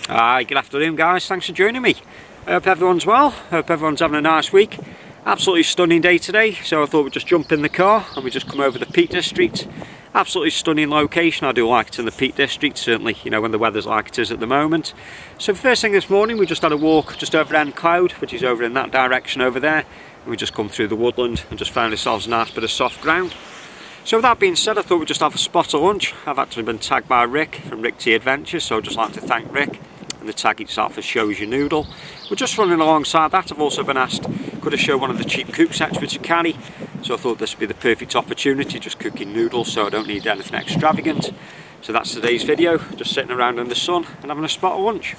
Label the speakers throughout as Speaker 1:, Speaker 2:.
Speaker 1: Hi, good afternoon guys, thanks for joining me. I hope everyone's well, I hope everyone's having a nice week. Absolutely stunning day today, so I thought we'd just jump in the car and we just come over the Peak District. Absolutely stunning location. I do like it in the Peak District, certainly, you know, when the weather's like it is at the moment. So first thing this morning we just had a walk just over Hen Cloud, which is over in that direction over there. And we just come through the woodland and just found ourselves a nice bit of soft ground. So with that being said, I thought we'd just have a spot of lunch. I've actually been tagged by Rick from Rick T Adventures, so I'd just like to thank Rick. And the tag itself shows you Noodle. We're just running alongside that. I've also been asked, could I show one of the cheap cook sets which I carry? So I thought this would be the perfect opportunity, just cooking noodles, so I don't need anything extravagant. So that's today's video, just sitting around in the sun and having a spot of lunch.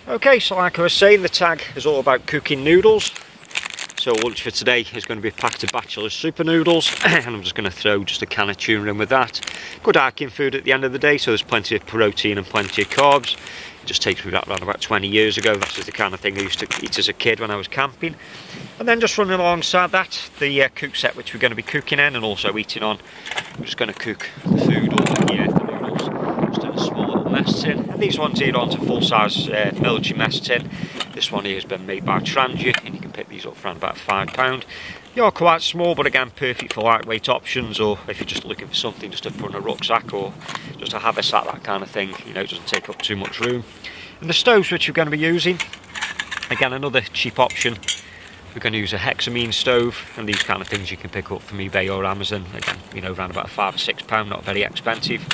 Speaker 1: Okay, so like I was saying, the tag is all about cooking noodles. So lunch for today is going to be a packet of Bachelor's Super Noodles, and I'm just going to throw just a can of tuna in with that. Good hiking food at the end of the day, so there's plenty of protein and plenty of carbs. It just takes me back around about 20 years ago. That's the kind of thing I used to eat as a kid when I was camping. And then just running alongside that, the cook set which we're going to be cooking in and also eating on. I'm just going to cook the food over here, the noodles, just in a small little mess tin. And these ones here aren't a full-size military mess tin. This one here has been made by Trangia, and you can pick these up for around about £5. They are quite small, but again perfect for lightweight options, or if you're just looking for something just to put in a rucksack or just a haversack, that kind of thing. You know, it doesn't take up too much room. And the stoves which we're going to be using, again another cheap option. We're going to use a hexamine stove, and these kind of things you can pick up from eBay or Amazon. Again, you know, around about £5 or £6, not very expensive.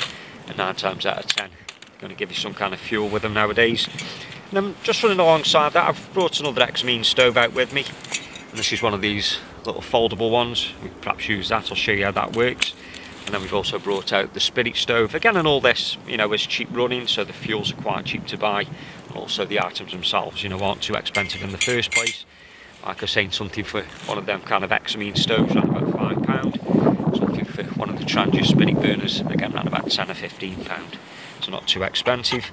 Speaker 1: And 9 times out of 10, going to give you some kind of fuel with them nowadays. And I'm just running alongside that, I've brought another hexamine stove out with me. And this is one of these little foldable ones. We perhaps use that, I'll show you how that works. And then we've also brought out the spirit stove. Again, and all this, you know, is cheap running, so the fuels are quite cheap to buy. And also the items themselves, you know, aren't too expensive in the first place. Like I was saying, something for one of them kind of hexamine stoves around about £5. Something for one of the Trangia spirit burners, again around about £10 or £15. So not too expensive.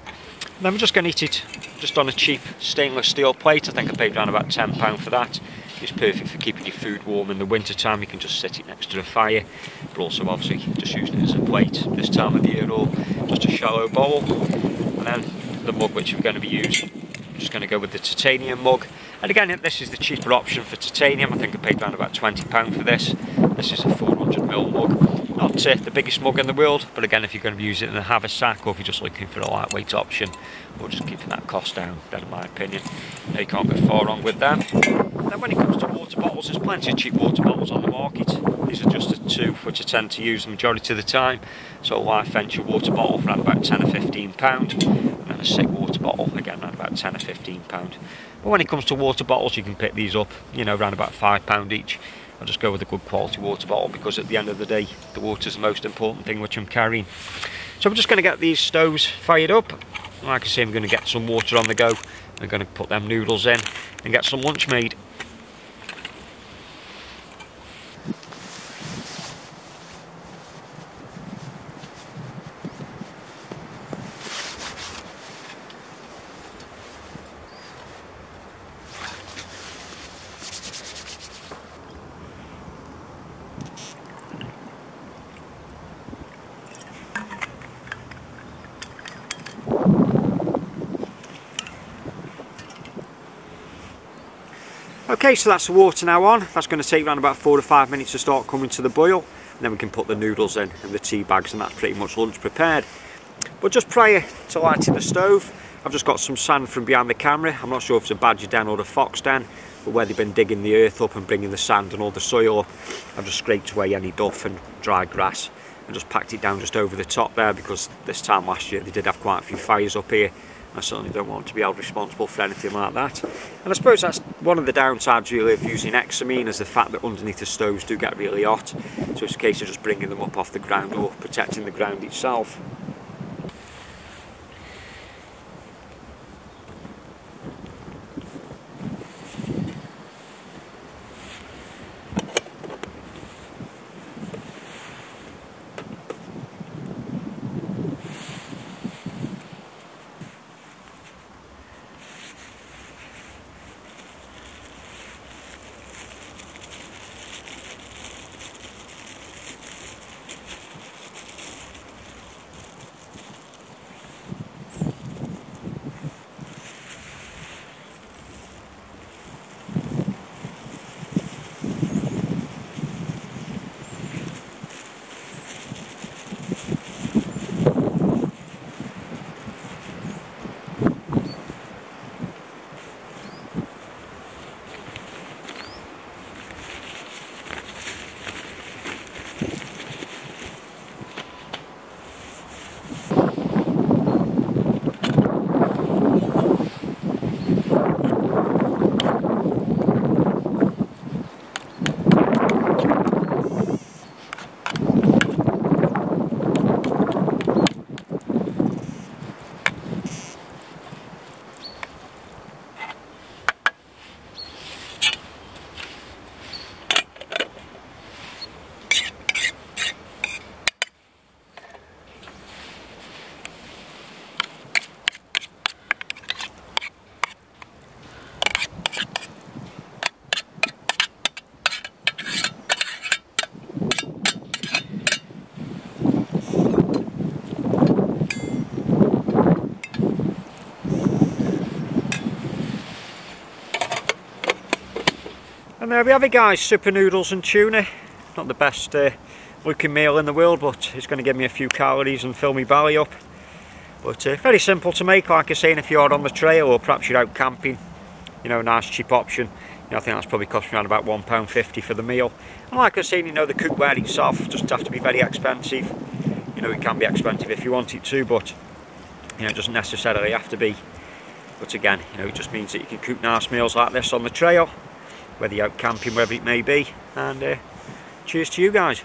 Speaker 1: And then we're just going to eat it just on a cheap stainless steel plate. I think I paid around about £10 for that. It's perfect for keeping your food warm in the winter time. You can just set it next to the fire, but also obviously just using it as a plate this time of the year, or just a shallow bowl. And then the mug which we're going to be using, I'm just going to go with the titanium mug. And again, this is the cheaper option for titanium. I think I paid around about £20 for this. This is a 400ml mug. Not the biggest mug in the world, but again, if you're going to use it in a haversack, or if you're just looking for a lightweight option, or just keeping that cost down, then in my opinion, you can't go far wrong with them. Then when it comes to water bottles, there's plenty of cheap water bottles on the market. These are just the two which I tend to use the majority of the time. So a Life Venture water bottle for around about £10 or £15, and then a Sig water bottle, again around about £10 or £15. But when it comes to water bottles, you can pick these up, you know, around about £5 each. I'll just go with a good quality water bottle, because at the end of the day, the water is the most important thing which I'm carrying. So I'm just going to get these stoves fired up. Like I say, I'm going to get some water on the go. I'm going to put them noodles in and get some lunch made. Okay, so that's the water now on. That's going to take around about 4 to 5 minutes to start coming to the boil, and then we can put the noodles in and the tea bags, and that's pretty much lunch prepared. But just prior to lighting the stove, I've just got some sand from behind the camera. I'm not sure if it's a badger den or a fox den, but where they've been digging the earth up and bringing the sand and all the soil up, I've just scraped away any duff and dry grass and just packed it down just over the top there, because this time last year they did have quite a few fires up here. I certainly don't want to be held responsible for anything like that. And I suppose that's one of the downsides really of using hexamine, is the fact that underneath the stoves do get really hot. So it's a case of just bringing them up off the ground or protecting the ground itself. And there we have it guys, super noodles and tuna. Not the best looking meal in the world, but it's going to give me a few calories and fill me belly up. But very simple to make, like I say, and if you're on the trail or perhaps you're out camping, you know, nice cheap option. You know, I think that's probably cost me around about £1.50 for the meal. And like I say, you know, the cookware itself doesn't have to be very expensive. You know, it can be expensive if you want it to, but you know, it doesn't necessarily have to be. But again, you know, it just means that you can cook nice meals like this on the trail, whether you're out camping, wherever it may be. And cheers to you guys.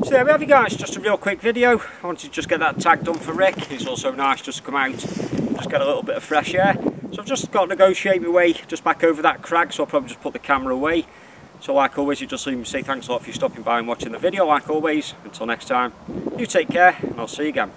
Speaker 1: So there we have you guys, just a real quick video. I wanted to just get that tag done for Rick. It's also nice just to come out, just get a little bit of fresh air. So I've just got to negotiate my way just back over that crag, so I'll probably just put the camera away. So like always, you just leave me say thanks a lot for you stopping by and watching the video. Like always, until next time, you take care and I'll see you again.